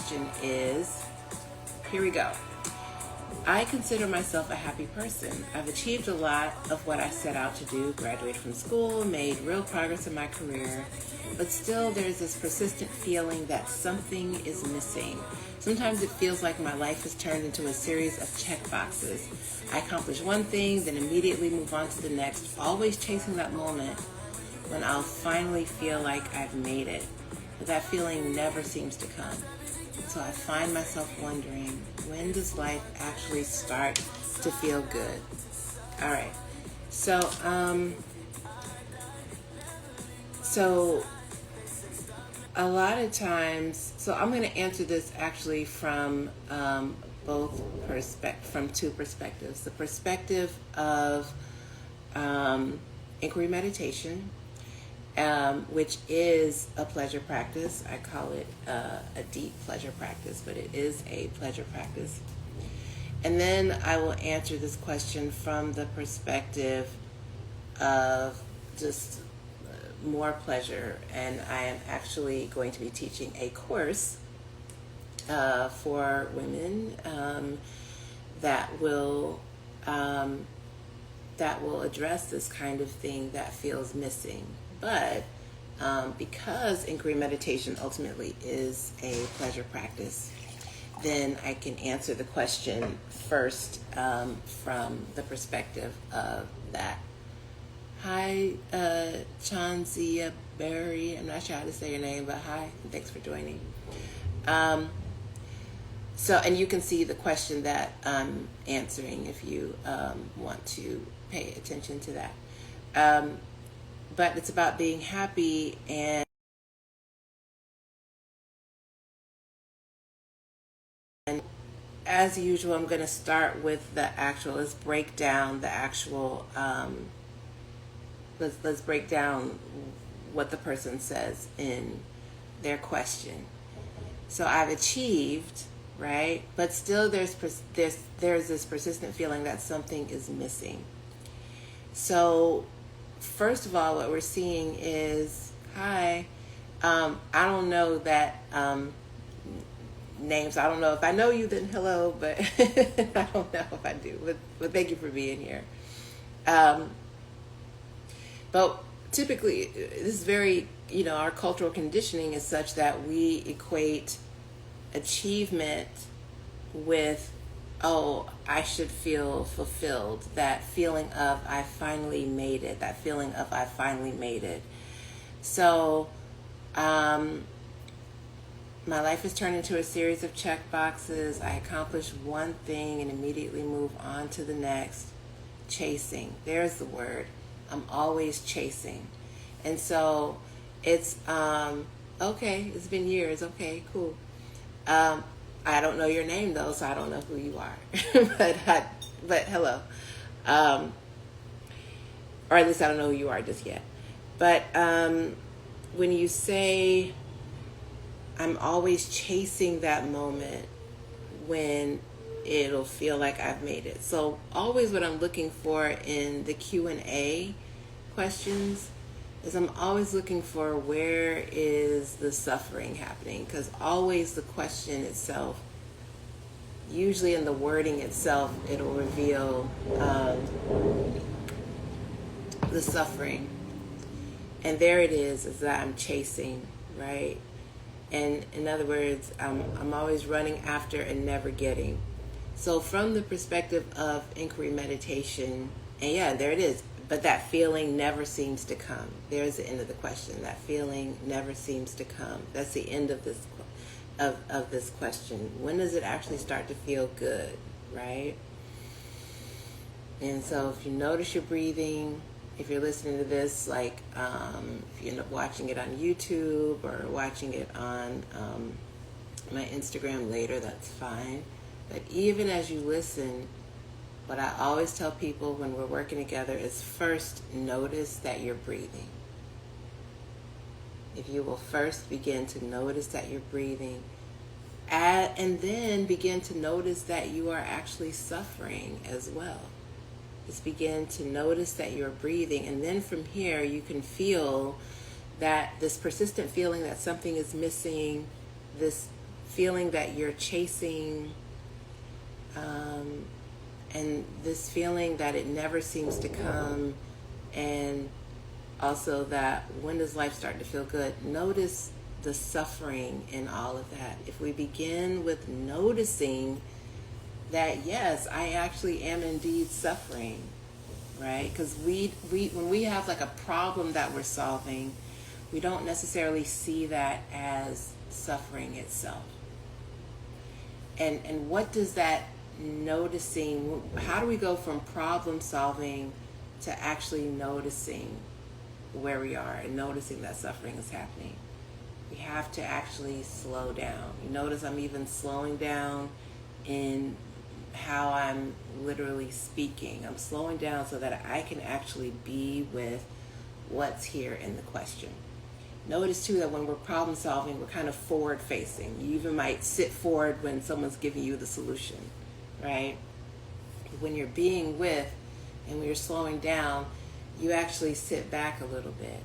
question is, here we go. I consider myself a happy person. I've achieved a lot of what I set out to do, graduated from school, made real progress in my career, but still there's this persistent feeling that something is missing. Sometimes it feels like my life has turned into a series of checkboxes. I accomplish one thing, then immediately move on to the next, always chasing that moment when I'll finally feel like I've made it. But that feeling never seems to come. So I find myself wondering, when does life actually start to feel good? All right. So a lot of times, so I'm going to answer this actually from from two perspectives. The perspective of inquiry meditation, which is a pleasure practice. I call it a deep pleasure practice, but it is a pleasure practice. And then I will answer this question from the perspective of just more pleasure. And I am actually going to be teaching a course for women that will address this kind of thing that feels missing. But because inquiry meditation ultimately is a pleasure practice, then I can answer the question first from the perspective of that. Hi, Chanzia Berry. I'm not sure how to say your name, but hi, and thanks for joining. And you can see the question that I'm answering if you want to pay attention to that. But it's about being happy, and as usual, I'm going to start with the actual. Let's break down the actual. Let's break down what the person says in their question. So I've achieved, right? But still, there's this persistent feeling that something is missing. So first of all, what we're seeing is, hi, I don't know that names. I don't know if I know you, then hello, but I don't know if I do. But thank you for being here. But typically, this is very, our cultural conditioning is such that we equate achievement with, oh, I should feel fulfilled. That feeling of I finally made it. That feeling of I finally made it. So, my life has turned into a series of check boxes. I accomplish one thing and immediately move on to the next. Chasing. There's the word. I'm always chasing. And so it's, okay, it's been years. Okay, cool. I don't know your name though, so I don't know who you are. but hello. Or at least I don't know who you are just yet. But when you say I'm always chasing that moment when it'll feel like I've made it. So always what I'm looking for in the Q&A questions is I'm always looking for where is the suffering happening, because always the question itself, usually in the wording itself, it'll reveal the suffering. And there it is that I'm chasing, right? And in other words, I'm always running after and never getting. So from the perspective of inquiry meditation, and yeah, there it is, but that feeling never seems to come. There's the end of the question. That feeling never seems to come. That's the end of this of this question. When does it actually start to feel good, right? And so if you notice your breathing, if you're listening to this, like if you end up watching it on YouTube or watching it on my Instagram later, that's fine. But even as you listen, what I always tell people when we're working together is first notice that you're breathing. If you will first begin to notice that you're breathing, and then begin to notice that you are actually suffering as well. Just begin to notice that you're breathing, and then from here you can feel that this persistent feeling that something is missing, this feeling that you're chasing, and this feeling that it never seems to come, and also that when does life start to feel good? Notice the suffering in all of that. If we begin with noticing that, yes, I actually am indeed suffering, right? Because we when we have like a problem that we're solving, we don't necessarily see that as suffering itself. And what does that noticing, how do we go from problem solving to actually noticing where we are and noticing that suffering is happening? We have to actually slow down. You notice I'm even slowing down in how I'm literally speaking. I'm slowing down so that I can actually be with what's here in the question. Notice too that when we're problem solving, we're kind of forward facing. You even might sit forward when someone's giving you the solution, right? When you're being with and when you're slowing down, you actually sit back a little bit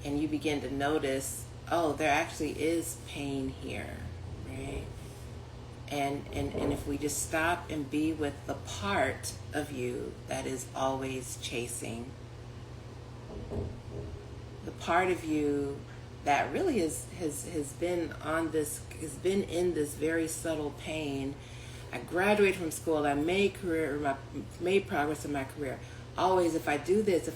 and you begin to notice, oh, there actually is pain here, right? And if we just stop and be with the part of you that is always chasing, the part of you that really has been in this very subtle pain. I graduated from school, I made progress in my career. Always, if I do this,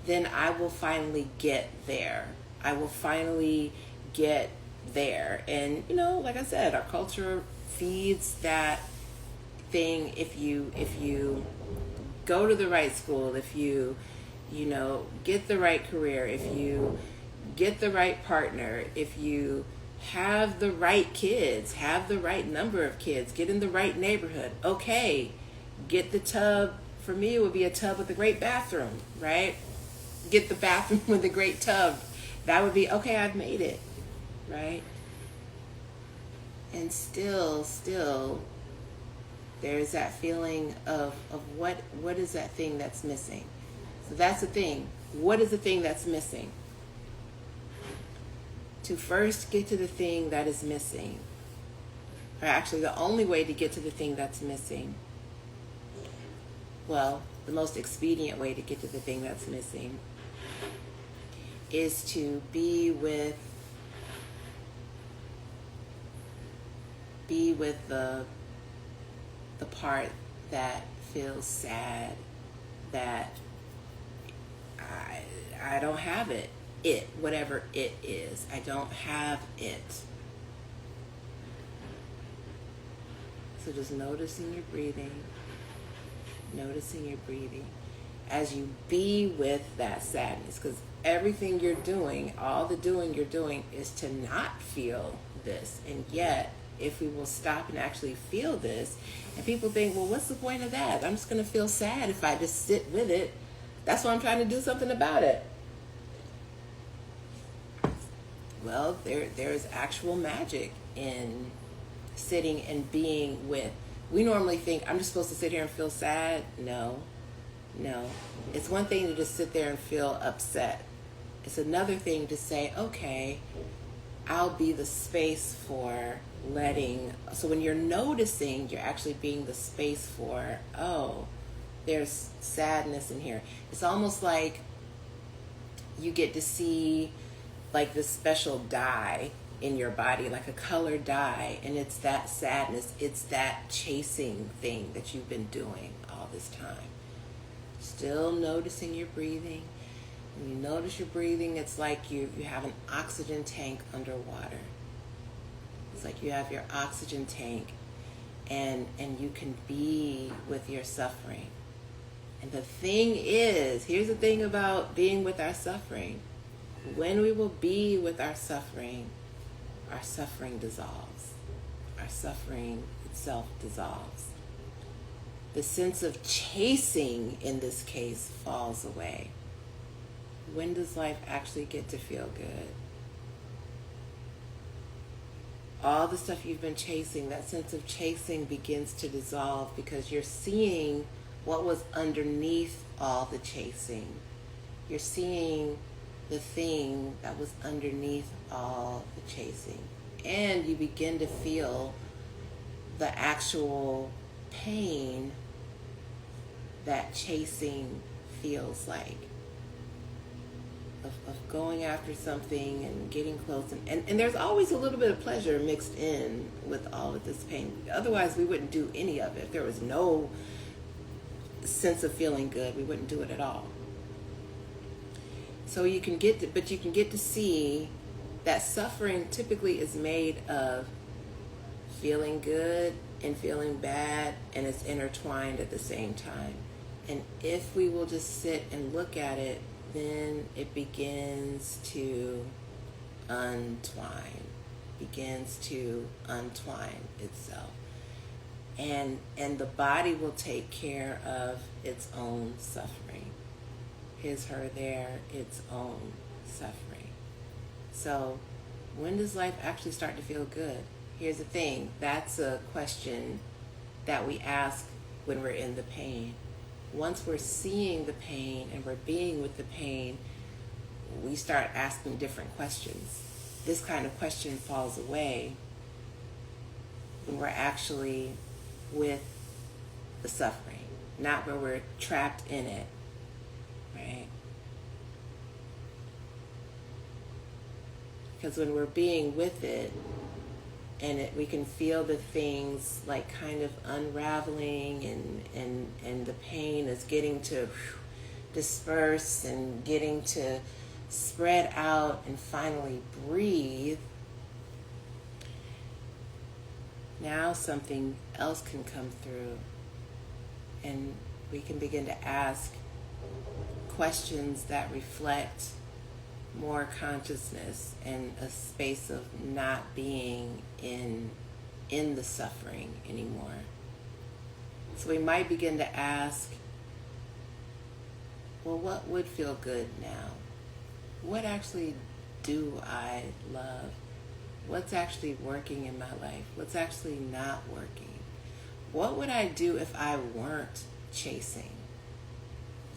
then I will finally get there. I will finally get there. And like I said, our culture feeds that thing. If you go to the right school, if you get the right career, if you get the right partner, if you have the right kids, have the right number of kids, get in the right neighborhood, okay, get the tub. For me, it would be a tub with a great bathroom, right? Get the bathroom with a great tub. That would be, okay, I've made it, right? And still, there's that feeling of what is that thing that's missing? So that's the thing. What is the thing that's missing? To first get to the thing that is missing, or actually the only way to get to the thing that's missing, well, the most expedient way to get to the thing that's missing is to be with the part that feels sad, that I don't have it, whatever it is, I don't have it. So just noticing your breathing as you be with that sadness, because everything you're doing, all the doing you're doing is to not feel this. And yet, if we will stop and actually feel this, and people think, well, what's the point of that? I'm just going to feel sad if I just sit with it. That's why I'm trying to do something about it. Well, there's actual magic in sitting and being with. We normally think, I'm just supposed to sit here and feel sad. No. It's one thing to just sit there and feel upset. It's another thing to say, okay, I'll be the space for letting. So when you're noticing, you're actually being the space for, oh, there's sadness in here. It's almost like you get to see like this special dye in your body, like a colored dye, and it's that sadness, it's that chasing thing that you've been doing all this time. Still noticing your breathing. When you notice your breathing, it's like you have an oxygen tank underwater. It's like you have your oxygen tank, and you can be with your suffering. And the thing is, here's the thing about being with our suffering. When we will be with our suffering dissolves. Our suffering itself dissolves. The sense of chasing in this case falls away. When does life actually get to feel good? All the stuff you've been chasing, that sense of chasing begins to dissolve because you're seeing what was underneath all the chasing. You're seeing the thing that was underneath all the chasing. And you begin to feel the actual pain that chasing feels like. Of going after something and getting close. And there's always a little bit of pleasure mixed in with all of this pain. Otherwise, we wouldn't do any of it. If there was no sense of feeling good, we wouldn't do it at all. So you can get to see that suffering typically is made of feeling good and feeling bad, and it's intertwined at the same time. And if we will just sit and look at it, then it begins to untwine itself. And the body will take care of its own suffering. His, her, their, its own suffering. So when does life actually start to feel good? Here's the thing. That's a question that we ask when we're in the pain. Once we're seeing the pain and we're being with the pain, we start asking different questions. This kind of question falls away when we're actually with the suffering, not where we're trapped in it, right? Because when we're being with it, and we can feel the things like kind of unraveling, and the pain is getting to disperse and getting to spread out and finally breathe. Now something else can come through, and we can begin to ask questions that reflect more consciousness and a space of not being in the suffering anymore. So we might begin to ask, well, what would feel good now? What actually do I love? What's actually working in my life? What's actually not working? What would I do if I weren't chasing?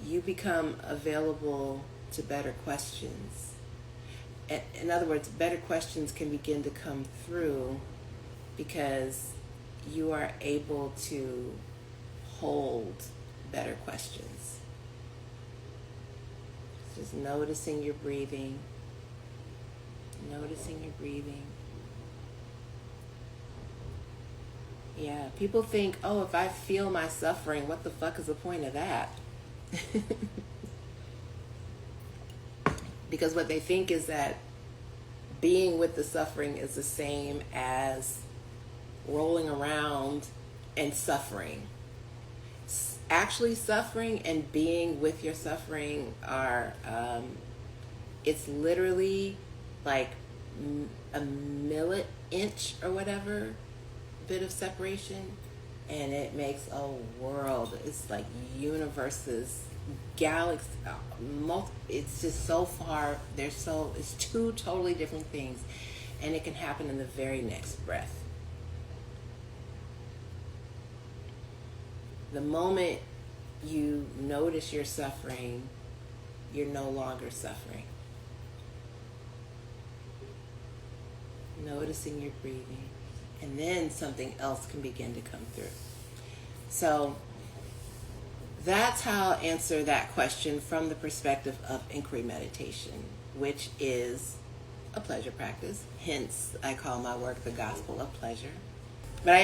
You become available to better questions. In other words, better questions can begin to come through because you are able to hold better questions. Just noticing your breathing. Noticing your breathing. Yeah, people think, oh, if I feel my suffering, what the fuck is the point of that? Because what they think is that being with the suffering is the same as rolling around and suffering. Actually suffering and being with your suffering are, it's literally like a millet inch or whatever bit of separation, and it makes a world. It's like universes, galaxies, it's just so far. It's two totally different things, and it can happen in the very next breath. The moment you notice you're suffering, you're no longer suffering. Noticing your breathing, and then something else can begin to come through. So that's how I'll answer that question from the perspective of inquiry meditation, which is a pleasure practice. Hence, I call my work the gospel of pleasure. But I